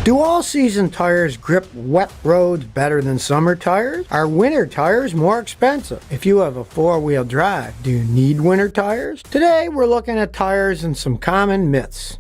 Do all-season tires grip wet roads better than summer tires? Are winter tires more expensive? If you have a four-wheel drive, do you need winter tires? Today we're looking at tires and some common myths.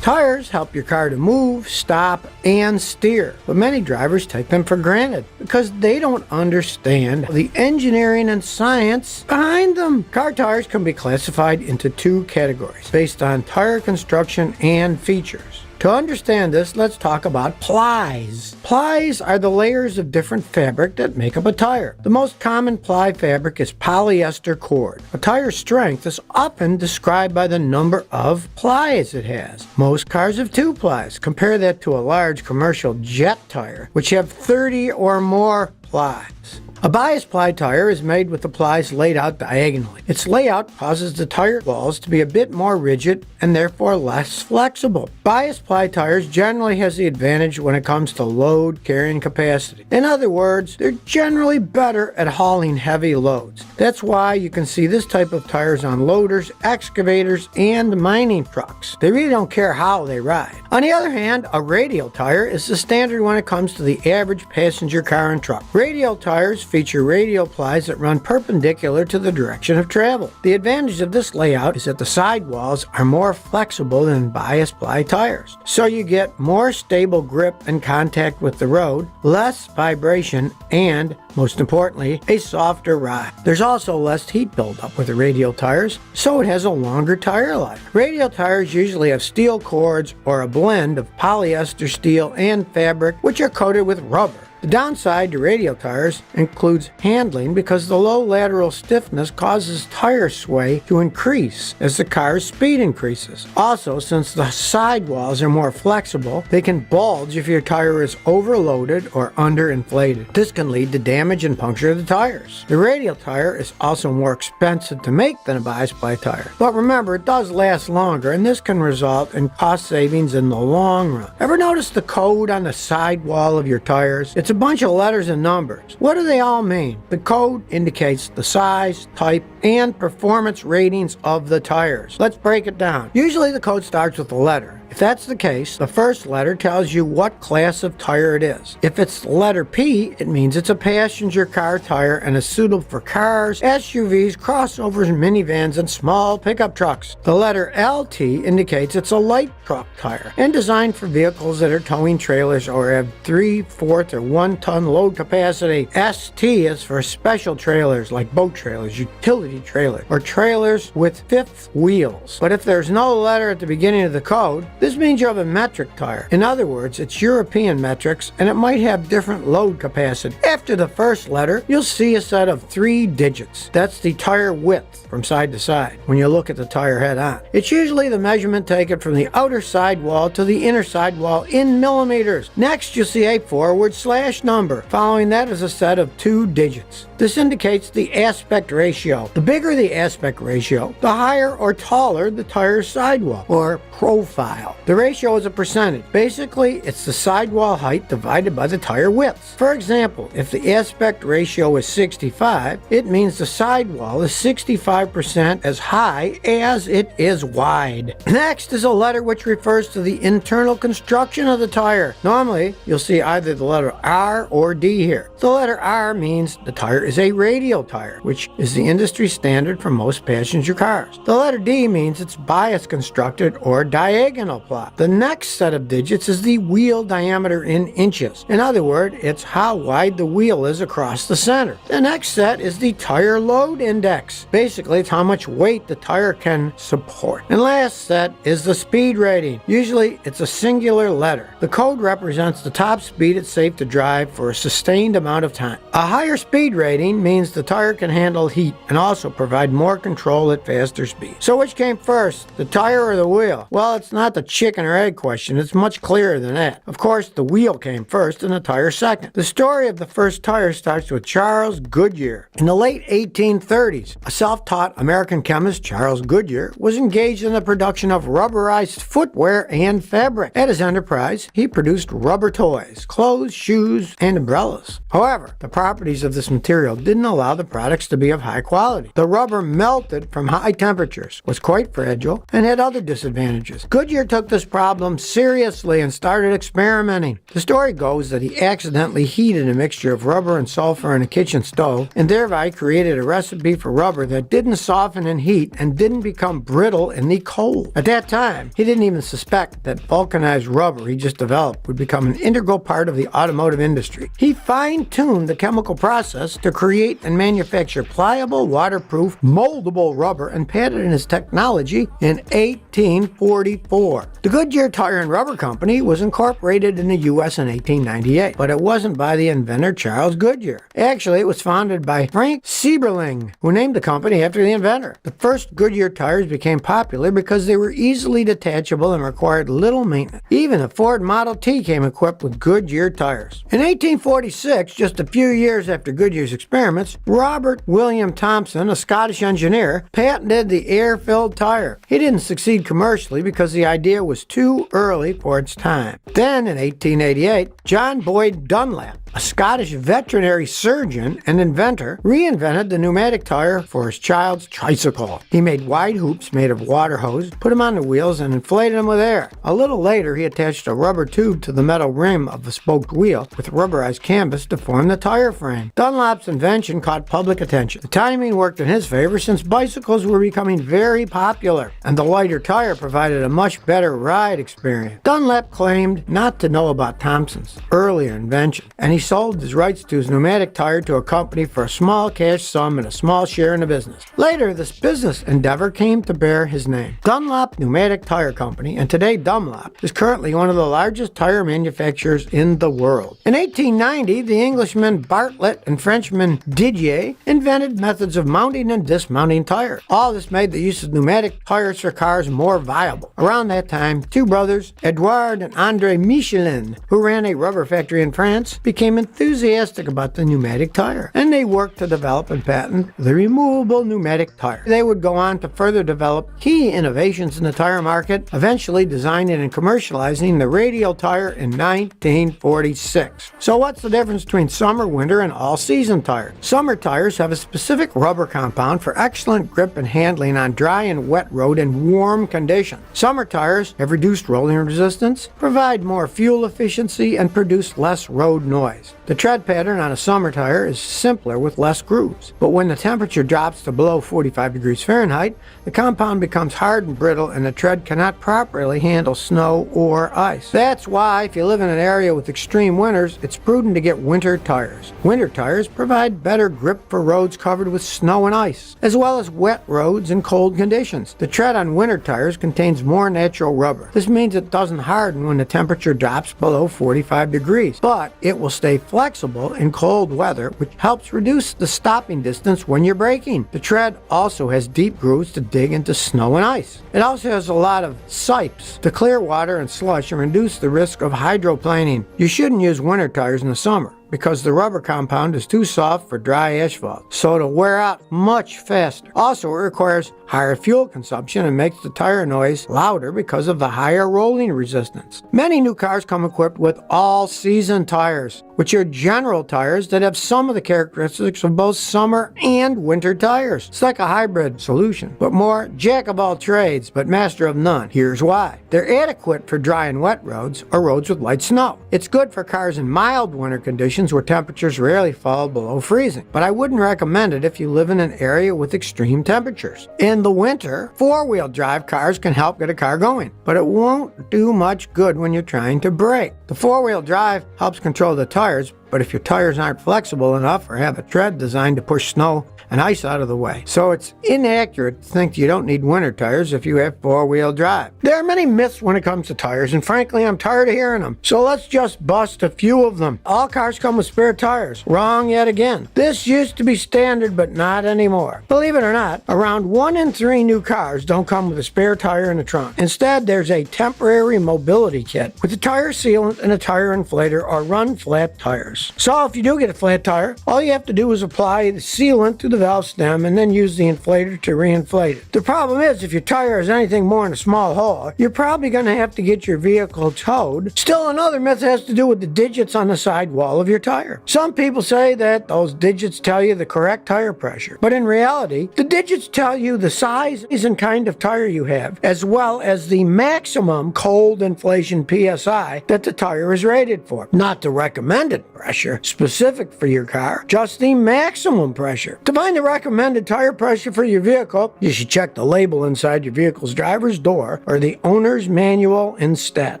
Tires help your car to move, stop, and steer, but many drivers take them for granted because they don't understand the engineering and science behind them. Car tires can be classified into two categories based on tire construction and features. To understand this, let's talk about plies. Plies are the layers of different fabric that make up a tire. The most common ply fabric is polyester cord. A tire's strength is often described by the number of plies it has. Most cars have 2 plies. Compare that to a large commercial jet tire, which have 30 or more plies. A bias ply tire is made with the plies laid out diagonally. Its layout causes the tire walls to be a bit more rigid and therefore less flexible. Bias ply tires generally has the advantage when it comes to load carrying capacity. In other words, they're generally better at hauling heavy loads. That's why you can see this type of tires on loaders, excavators, and mining trucks. They really don't care how they ride. On the other hand, a radial tire is the standard when it comes to the average passenger car and truck. Radial tires feature radial plies that run perpendicular to the direction of travel. The advantage of this layout is that the sidewalls are more flexible than bias ply tires, so you get more stable grip and contact with the road, less vibration, and, most importantly, a softer ride. There's also less heat buildup with the radial tires, so it has a longer tire life. Radial tires usually have steel cords or a blend of polyester, steel, and fabric, which are coated with rubber. The downside to radial tires includes handling because the low lateral stiffness causes tire sway to increase as the car's speed increases. Also, since the sidewalls are more flexible, they can bulge if your tire is overloaded or underinflated. This can lead to damage and puncture of the tires. The radial tire is also more expensive to make than a bias ply tire. But remember, it does last longer, and this can result in cost savings in the long run. Ever notice the code on the sidewall of your tires? It's a bunch of letters and numbers. What do they all mean? The code indicates the size, type, and performance ratings of the tires. Let's break it down. Usually the code starts with a letter. If that's the case, the first letter tells you what class of tire it is. If it's the letter P, it means it's a passenger car tire and is suitable for cars, SUVs, crossovers, minivans, and small pickup trucks. The letter LT indicates it's a light truck tire and designed for vehicles that are towing trailers or have 3/4 or 1-ton load capacity. ST is for special trailers like boat trailers, utility trailers, or trailers with 5th wheels. But if there's no letter at the beginning of the code, this means you have a metric tire. In other words, it's European metrics and it might have different load capacity. After the first letter, you'll see a set of 3 digits. That's the tire width from side to side when you look at the tire head on. It's usually the measurement taken from the outer sidewall to the inner sidewall in millimeters. Next, you'll see a forward slash number. Following that is a set of 2 digits. This indicates the aspect ratio. The bigger the aspect ratio, the higher or taller the tire's sidewall, or profile. The ratio is a percentage. Basically, it's the sidewall height divided by the tire width. For example, if the aspect ratio is 65, it means the sidewall is 65% as high as it is wide. Next is a letter which refers to the internal construction of the tire. Normally, you'll see either the letter R or D here. The letter R means the tire is a radial tire, which is the industry standard for most passenger cars. The letter D means it's bias constructed or diagonal ply. The next set of digits is the wheel diameter in inches. In other words, it's how wide the wheel is across the center. The next set is the tire load index. Basically, it's how much weight the tire can support. And last set is the speed rating. Usually, it's a singular letter. The code represents the top speed it's safe to drive for a sustained amount of time. A higher speed rating means the tire can handle heat and also provide more control at faster speed. So which came first, the tire or the wheel? Well, it's not the chicken or egg question. It's much clearer than that. Of course, the wheel came first and the tire second. The story of the first tire starts with Charles Goodyear. In the late 1830s, a self-taught American chemist, Charles Goodyear, was engaged in the production of rubberized footwear and fabric. At his enterprise, he produced rubber toys, clothes, shoes, and umbrellas. However, the properties of this material didn't allow the products to be of high quality. The rubber melted from high temperatures, was quite fragile, and had other disadvantages. Goodyear took took this problem seriously and started experimenting. The story goes that he accidentally heated a mixture of rubber and sulfur in a kitchen stove and thereby created a recipe for rubber that didn't soften in heat and didn't become brittle in the cold. At that time, he didn't even suspect that vulcanized rubber he just developed would become an integral part of the automotive industry. He fine-tuned the chemical process to create and manufacture pliable, waterproof, moldable rubber and patented his technology in 1844. The Goodyear Tire and Rubber Company was incorporated in the U.S. in 1898, but it wasn't by the inventor Charles Goodyear. Actually, it was founded by Frank Seiberling, who named the company after the inventor. The first Goodyear tires became popular because they were easily detachable and required little maintenance. Even the Ford Model T came equipped with Goodyear tires. In 1846, just a few years after Goodyear's experiments, Robert William Thomson, a Scottish engineer, patented the air-filled tire. He didn't succeed commercially because the idea was too early for its time. Then, in 1888, John Boyd Dunlap, a Scottish veterinary surgeon and inventor, reinvented the pneumatic tire for his child's tricycle. He made wide hoops made of water hose, put them on the wheels, and inflated them with air. A little later, he attached a rubber tube to the metal rim of the spoked wheel with rubberized canvas to form the tire frame. Dunlap's invention caught public attention. The timing worked in his favor since bicycles were becoming very popular, and the lighter tire provided a much better ride experience. Dunlap claimed not to know about Thomson's earlier invention, and he sold his rights to his pneumatic tire to a company for a small cash sum and a small share in the business. Later, this business endeavor came to bear his name, Dunlop Pneumatic Tire Company, and today Dunlop is currently one of the largest tire manufacturers in the world. In 1890, the Englishmen Bartlett and Frenchman Didier invented methods of mounting and dismounting tires. All this made the use of pneumatic tires for cars more viable. Around that time, two brothers, Edouard and André Michelin, who ran a rubber factory in France, became enthusiastic about the pneumatic tire, and they worked to develop and patent the removable pneumatic tire. They would go on to further develop key innovations in the tire market, eventually designing and commercializing the radial tire in 1946. So what's the difference between summer, winter, and all-season tires? Summer tires have a specific rubber compound for excellent grip and handling on dry and wet road and warm conditions. Summer tires have reduced rolling resistance, provide more fuel efficiency, and produce less road noise. The tread pattern on a summer tire is simpler with less grooves, but when the temperature drops to below 45 degrees Fahrenheit, the compound becomes hard and brittle and the tread cannot properly handle snow or ice. That's why if you live in an area with extreme winters, it's prudent to get winter tires. Winter tires provide better grip for roads covered with snow and ice, as well as wet roads and cold conditions. The tread on winter tires contains more natural rubber. This means it doesn't harden when the temperature drops below 45 degrees, but it will stay flexible in cold weather, which helps reduce the stopping distance when you're braking. The tread also has deep grooves to dig into snow and ice. It also has a lot of sipes to clear water and slush and reduce the risk of hydroplaning. You shouldn't use winter tires in the summer because the rubber compound is too soft for dry asphalt, so it'll wear out much faster. Also, it requires higher fuel consumption and makes the tire noise louder because of the higher rolling resistance. Many new cars come equipped with all-season tires, which are general tires that have some of the characteristics of both summer and winter tires. It's like a hybrid solution, but more jack of all trades, but master of none. Here's why. They're adequate for dry and wet roads or roads with light snow. It's good for cars in mild winter conditions where temperatures rarely fall below freezing, but I wouldn't recommend it if you live in an area with extreme temperatures. In the winter, four-wheel drive cars can help get a car going, but it won't do much good when you're trying to brake. The four-wheel drive helps control the tires, but if your tires aren't flexible enough or have a tread designed to push snow and ice out of the way. So it's inaccurate to think you don't need winter tires if you have four-wheel drive. There are many myths when it comes to tires, and frankly, I'm tired of hearing them. So let's just bust a few of them. All cars come with spare tires. Wrong yet again. This used to be standard, but not anymore. Believe it or not, around 1 in 3 new cars don't come with a spare tire in the trunk. Instead, there's a temporary mobility kit with a tire sealant and a tire inflator or run flat tires. So if you do get a flat tire, all you have to do is apply the sealant to the valve stem and then use the inflator to reinflate it. The problem is, if your tire is anything more than a small hole, you're probably going to have to get your vehicle towed. Still, another myth has to do with the digits on the side wall of your tire. Some people say that those digits tell you the correct tire pressure, but in reality, the digits tell you the size and kind of tire you have, as well as the maximum cold inflation PSI that the tire is rated for. Not the recommended pressure specific for your car, just the maximum pressure. To find the recommended tire pressure for your vehicle, you should check the label inside your vehicle's driver's door or the owner's manual instead.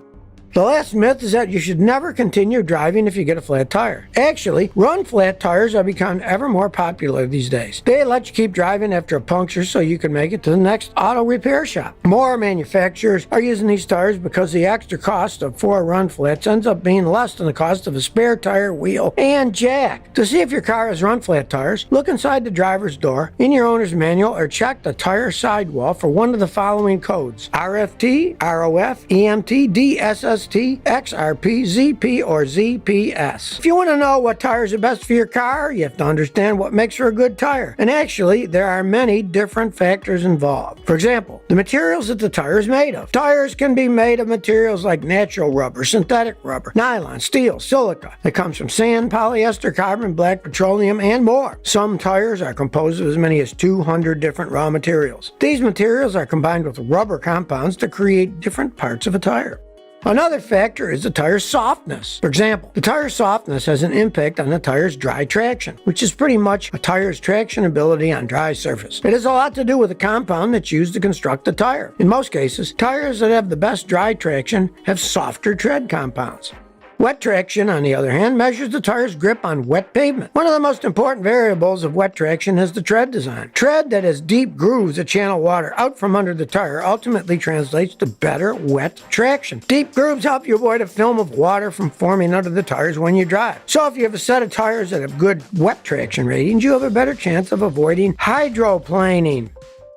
The last myth is that you should never continue driving if you get a flat tire. Actually, run flat tires are becoming ever more popular these days. They let you keep driving after a puncture so you can make it to the next auto repair shop. More manufacturers are using these tires because the extra cost of 4 run flats ends up being less than the cost of a spare tire, wheel, and jack. To see if your car has run flat tires, look inside the driver's door, in your owner's manual, or check the tire sidewall for one of the following codes: RFT, ROF, EMT, DSS, XRP, ZP, or ZPS. If you want to know what tires are best for your car, you have to understand what makes for a good tire. And actually, there are many different factors involved. For example, the materials that the tire is made of. Tires can be made of materials like natural rubber, synthetic rubber, nylon, steel, silica. It comes from sand, polyester, carbon black, petroleum, and more. Some tires are composed of as many as 200 different raw materials. These materials are combined with rubber compounds to create different parts of a tire. Another factor is the tire's softness. For example, the tire's softness has an impact on the tire's dry traction, which is pretty much a tire's traction ability on dry surface. It has a lot to do with the compound that's used to construct the tire. In most cases, tires that have the best dry traction have softer tread compounds. Wet traction, on the other hand, measures the tire's grip on wet pavement. One of the most important variables of wet traction is the tread design. Tread that has deep grooves that channel water out from under the tire ultimately translates to better wet traction. Deep grooves help you avoid a film of water from forming under the tires when you drive. So if you have a set of tires that have good wet traction ratings, you have a better chance of avoiding hydroplaning.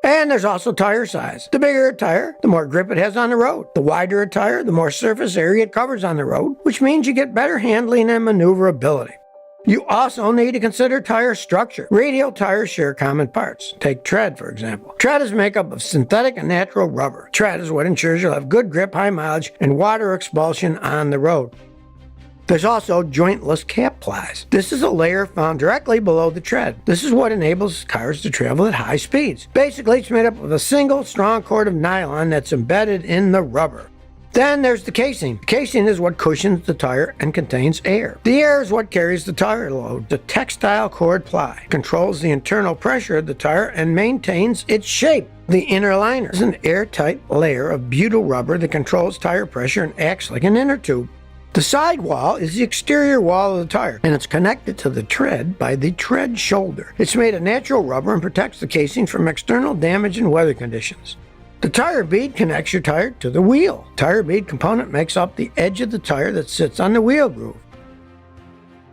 And there's also tire size. The bigger a tire, the more grip it has on the road. The wider a tire, the more surface area it covers on the road, which means you get better handling and maneuverability. You also need to consider tire structure. Radial tires share common parts. Take tread, for example. Tread is made up of synthetic and natural rubber. Tread is what ensures you'll have good grip, high mileage, and water expulsion on the road. There's also jointless cap plies. This is a layer found directly below the tread. This is what enables cars to travel at high speeds. Basically, it's made up of a single strong cord of nylon that's embedded in the rubber. Then there's the casing. The casing is what cushions the tire and contains air. The air is what carries the tire load. The textile cord ply controls the internal pressure of the tire and maintains its shape. The inner liner is an airtight layer of butyl rubber that controls tire pressure and acts like an inner tube. The sidewall is the exterior wall of the tire, and it's connected to the tread by the tread shoulder. It's made of natural rubber and protects the casing from external damage and weather conditions. The tire bead connects your tire to the wheel. Tire bead component makes up the edge of the tire that sits on the wheel groove.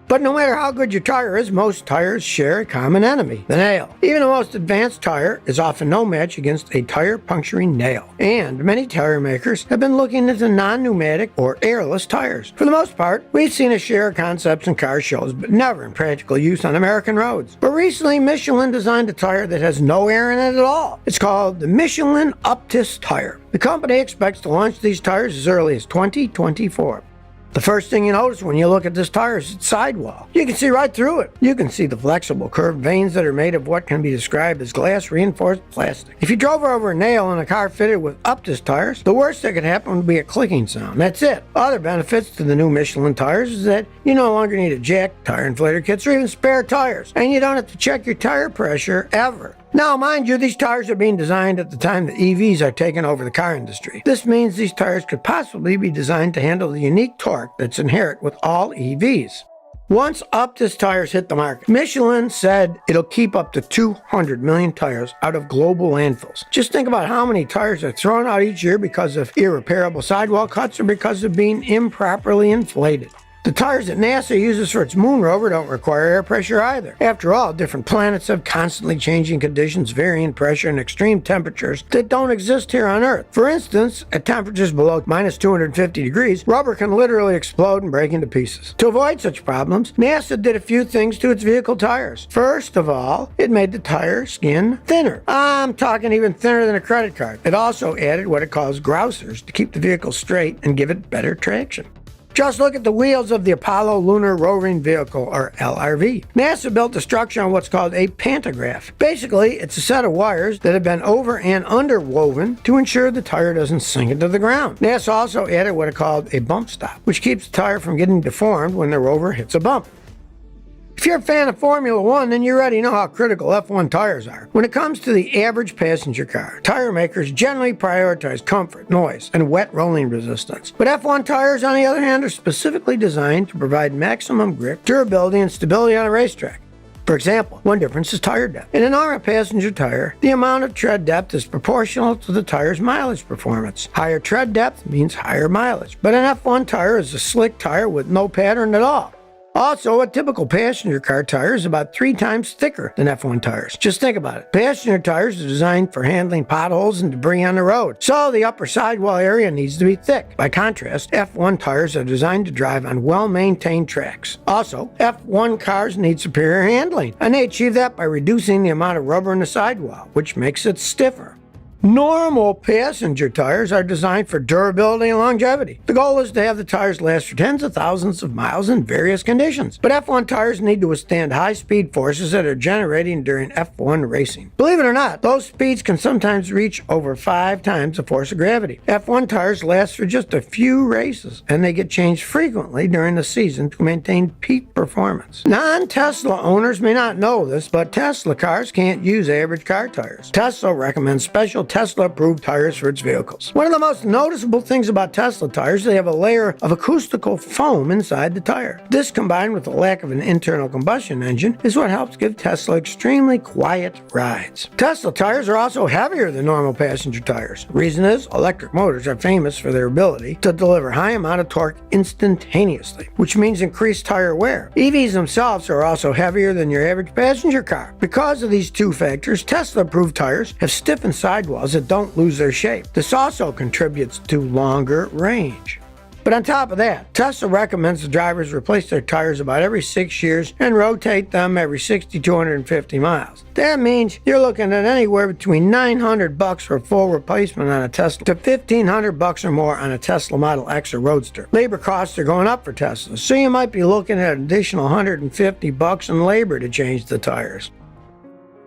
But no matter how good your tire is, most tires share a common enemy, the nail. Even the most advanced tire is often no match against a tire puncturing nail. And many tire makers have been looking into non-pneumatic or airless tires. For the most part, we've seen a share of concepts in car shows, but never in practical use on American roads. But recently, Michelin designed a tire that has no air in it at all. It's called the Michelin Optis tire. The company expects to launch these tires as early as 2024. The first thing you notice when you look at this tire is its sidewall. You can see right through it. You can see the flexible curved veins that are made of what can be described as glass reinforced plastic. If you drove over a nail in a car fitted with Optis tires, the worst that could happen would be a clicking sound. That's it. Other benefits to the new Michelin tires is that you no longer need a jack, tire inflator kits, or even spare tires. And you don't have to check your tire pressure ever. Now, mind you, these tires are being designed at the time that EVs are taking over the car industry. This means these tires could possibly be designed to handle the unique torque that's inherent with all EVs. Once Optis tires hit the market, Michelin said it'll keep up to 200 million tires out of global landfills. Just think about how many tires are thrown out each year because of irreparable sidewall cuts or because of being improperly inflated. The tires that NASA uses for its moon rover don't require air pressure either. After all, different planets have constantly changing conditions, varying pressure, and extreme temperatures that don't exist here on Earth. For instance, at temperatures below minus 250 degrees, rubber can literally explode and break into pieces. To avoid such problems, NASA did a few things to its vehicle tires. First of all, it made the tire skin thinner. I'm talking even thinner than a credit card. It also added what it calls grousers to keep the vehicle straight and give it better traction. Just look at the wheels of the Apollo Lunar Roving Vehicle, or LRV. NASA built the structure on what's called a pantograph. Basically, it's a set of wires that have been over and under woven to ensure the tire doesn't sink into the ground. NASA also added what are called a bump stop, which keeps the tire from getting deformed when the rover hits a bump. If you're a fan of Formula One, then you already know how critical F1 tires are. When it comes to the average passenger car, tire makers generally prioritize comfort, noise, and wet rolling resistance. But F1 tires, on the other hand, are specifically designed to provide maximum grip, durability, and stability on a racetrack. For example, one difference is tire depth. In a normal passenger tire, the amount of tread depth is proportional to the tire's mileage performance. Higher tread depth means higher mileage, but an F1 tire is a slick tire with no pattern at all. Also, a typical passenger car tire is about 3 times thicker than F1 tires. Just think about it. Passenger tires are designed for handling potholes and debris on the road, so the upper sidewall area needs to be thick. By contrast, F1 tires are designed to drive on well-maintained tracks. Also, F1 cars need superior handling, and they achieve that by reducing the amount of rubber in the sidewall, which makes it stiffer. Normal passenger tires are designed for durability and longevity. The goal is to have the tires last for tens of thousands of miles in various conditions. But F1 tires need to withstand high-speed forces that are generating during F1 racing. Believe it or not, those speeds can sometimes reach over 5 times the force of gravity. F1 tires last for just a few races, and they get changed frequently during the season to maintain peak performance. Non-Tesla owners may not know this, but Tesla cars can't use average car tires. Tesla recommends special Tesla-approved tires for its vehicles. One of the most noticeable things about Tesla tires is they have a layer of acoustical foam inside the tire. This, combined with the lack of an internal combustion engine, is what helps give Tesla extremely quiet rides. Tesla tires are also heavier than normal passenger tires. The reason is, electric motors are famous for their ability to deliver high amount of torque instantaneously, which means increased tire wear. EVs themselves are also heavier than your average passenger car. Because of these two factors, Tesla-approved tires have stiffened sidewalls that don't lose their shape. This also contributes to longer range. But on top of that, Tesla recommends the drivers replace their tires about every 6 years and rotate them every 60 to 250 miles. That means you're looking at anywhere between $900 for a full replacement on a Tesla to $1,500 or more on a Tesla Model X or Roadster. Labor costs are going up for Tesla, so you might be looking at an additional $150 in labor to change the tires.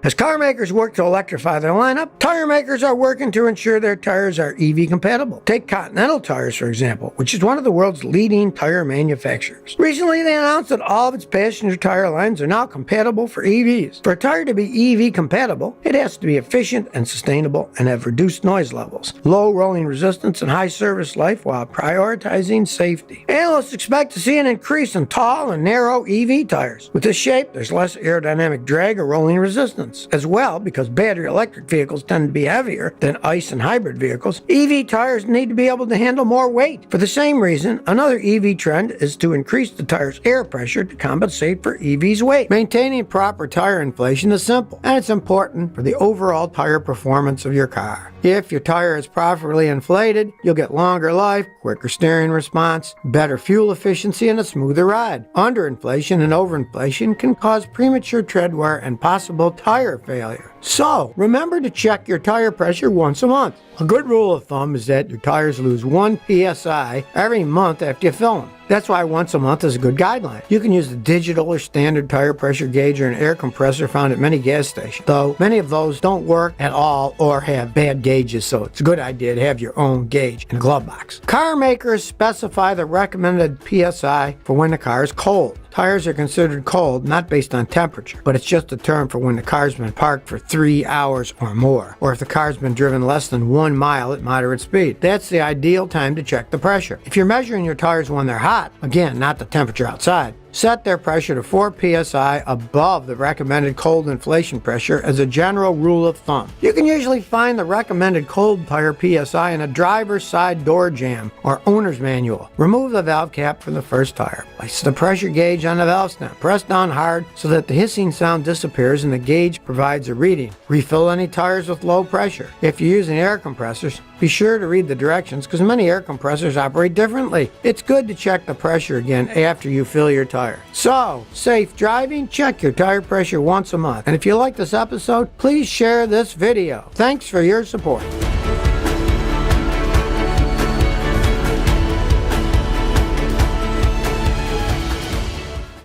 As car makers work to electrify their lineup, tire makers are working to ensure their tires are EV compatible. Take Continental Tires, for example, which is one of the world's leading tire manufacturers. Recently, they announced that all of its passenger tire lines are now compatible for EVs. For a tire to be EV compatible, it has to be efficient and sustainable and have reduced noise levels, low rolling resistance, and high service life while prioritizing safety. Analysts expect to see an increase in tall and narrow EV tires. With this shape, there's less aerodynamic drag or rolling resistance. As well, because battery electric vehicles tend to be heavier than ICE and hybrid vehicles, EV tires need to be able to handle more weight. For the same reason, another EV trend is to increase the tire's air pressure to compensate for EV's weight. Maintaining proper tire inflation is simple, and it's important for the overall tire performance of your car. If your tire is properly inflated, you'll get longer life, quicker steering response, better fuel efficiency, and a smoother ride. Underinflation and overinflation can cause premature tread wear and possible tire failure. So, remember to check your tire pressure once a month. A good rule of thumb is that your tires lose 1 psi every month after you fill them. That's why once a month is a good guideline. You can use the digital or standard tire pressure gauge or an air compressor found at many gas stations, though many of those don't work at all or have bad gauges, so it's a good idea to have your own gauge in a glove box. Car makers specify the recommended psi for when the car is cold. Tires are considered cold not based on temperature, but it's just a term for when the car's been parked for 3 hours or more, or if the car's been driven less than 1 mile at moderate speed. That's the ideal time to check the pressure. If you're measuring your tires when they're hot, again, not the temperature outside, set their pressure to 4 psi above the recommended cold inflation pressure as a general rule of thumb. You can usually find the recommended cold tire psi in a driver's side door jamb or owner's manual. Remove the valve cap from the first tire. Place the pressure gauge on the valve stem. Press down hard so that the hissing sound disappears and the gauge provides a reading. Refill any tires with low pressure. If you're using air compressors, be sure to read the directions because many air compressors operate differently. It's good to check the pressure again after you fill your tire. So, safe driving, check your tire pressure once a month. And if you like this episode, please share this video. Thanks for your support.